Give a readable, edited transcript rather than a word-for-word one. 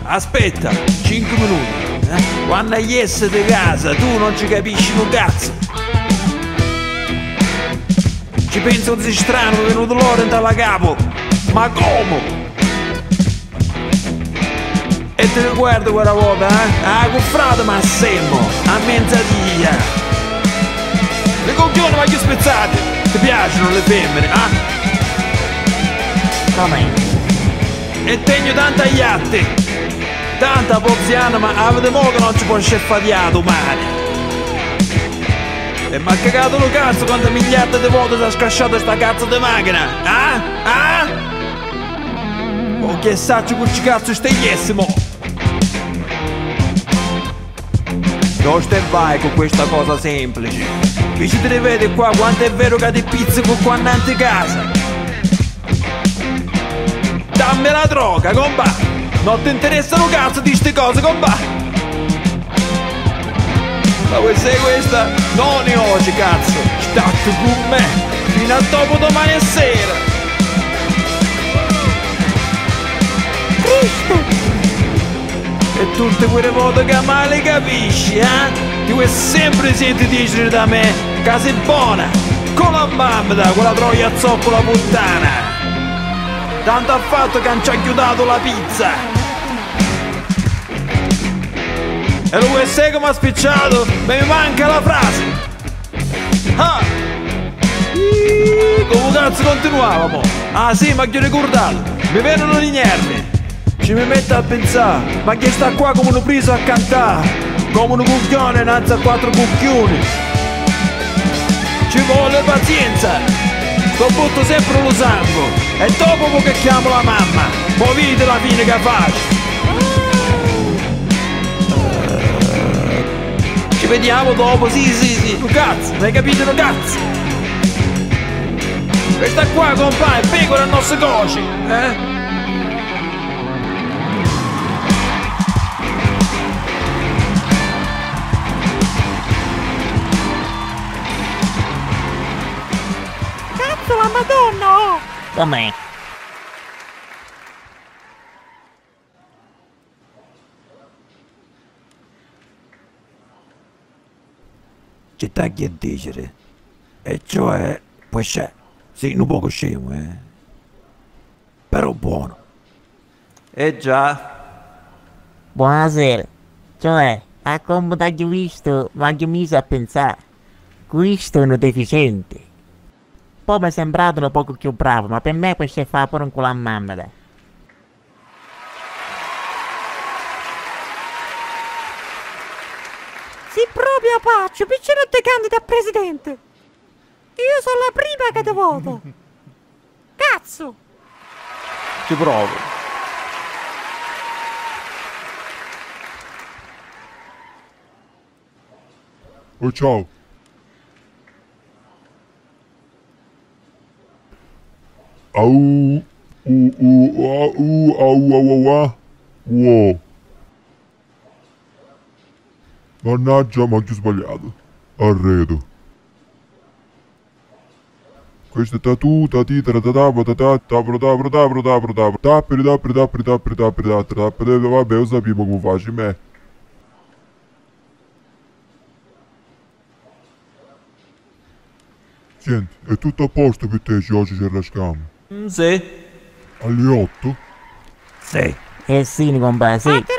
Aspetta, 5 minuti. Quando esce di casa tu non ci capisci un cazzo. Ci penso che sei strano, è venuto l'ora dalla capo. Ma come? E te ne guardo quella volta, ah, con frate ma semmo, a mezzadia. Le coglioni ma che spezzate? Ti piacciono le femmine, ah? Come? E tegno tanta iatte. Tanta pozziana, ma avete mo che non ci può sceffatiare domani. E m'ha cagato lo cazzo quante miliardi di volte ti ha scasciato sta cazzo di macchina, ah? Ah? Oh, che saccio che cazzo stai mo? Non stai vai con questa cosa semplice. Invece te ne vedi qua quanto è vero che ti pizzico qua innanzi casa. Dammi la droga, compa! Non ti interessano un cazzo di ste cose, compa! Ma vuoi sei questa? Non ne oggi, cazzo! State con me! Fino a dopo domani sera! Cristo! E tutte quelle volte che male capisci, eh? Ti vuoi sempre senti dire da me che sei buona! Con la mamma, quella troia zoppola puttana! Tanto ha fatto che non ci ha chiudato la pizza! E lo vuoi sai come ha spicciato? Mi manca la frase! Ah! Come cazzo continuava mo? Ah sì, ma che ho ricordato! Mi vengono i nervi! Ci mi metto a pensare, ma che sta qua come uno preso a cantare! Come un cucchione innanzi a 4 cucchioni! Ci vuole pazienza! Sto butto sempre lo sangue! E dopo che chiamo la mamma, poi vedi la fine che faccio! Ci vediamo dopo, sì, un cazzo, hai capito un cazzo? Questa qua, compà, è pecora a nostre cose, eh? Cazzo, la madonna, oh! Com'è? Ci tagli a dicere. E cioè, poi c'è. Sì, un poco scemo, però buono. Già. Buonasera. Cioè, a come t'hai visto, ma che mi sa pensare. Questo è un deficiente. Poi mi è sembrato un poco più bravo, ma per me questo fa pure un culo a mamma, dai. Sì, proprio Paccio, perché non ti candidi a presidente? Io sono la prima che ti voto. Cazzo! Ci provo. Oh, ciao. Au, wow. Mannaggia, ma che ho sbagliato. Arredo. Questo è tatu, tatitara, tatapa, tapro, tapperi, vabbè, lo sapevo come faccio, me. Senti, è tutto a posto per te se oggi ci rascamo? Sì. Alle 8? Sì. Sì, compà, sì. Fate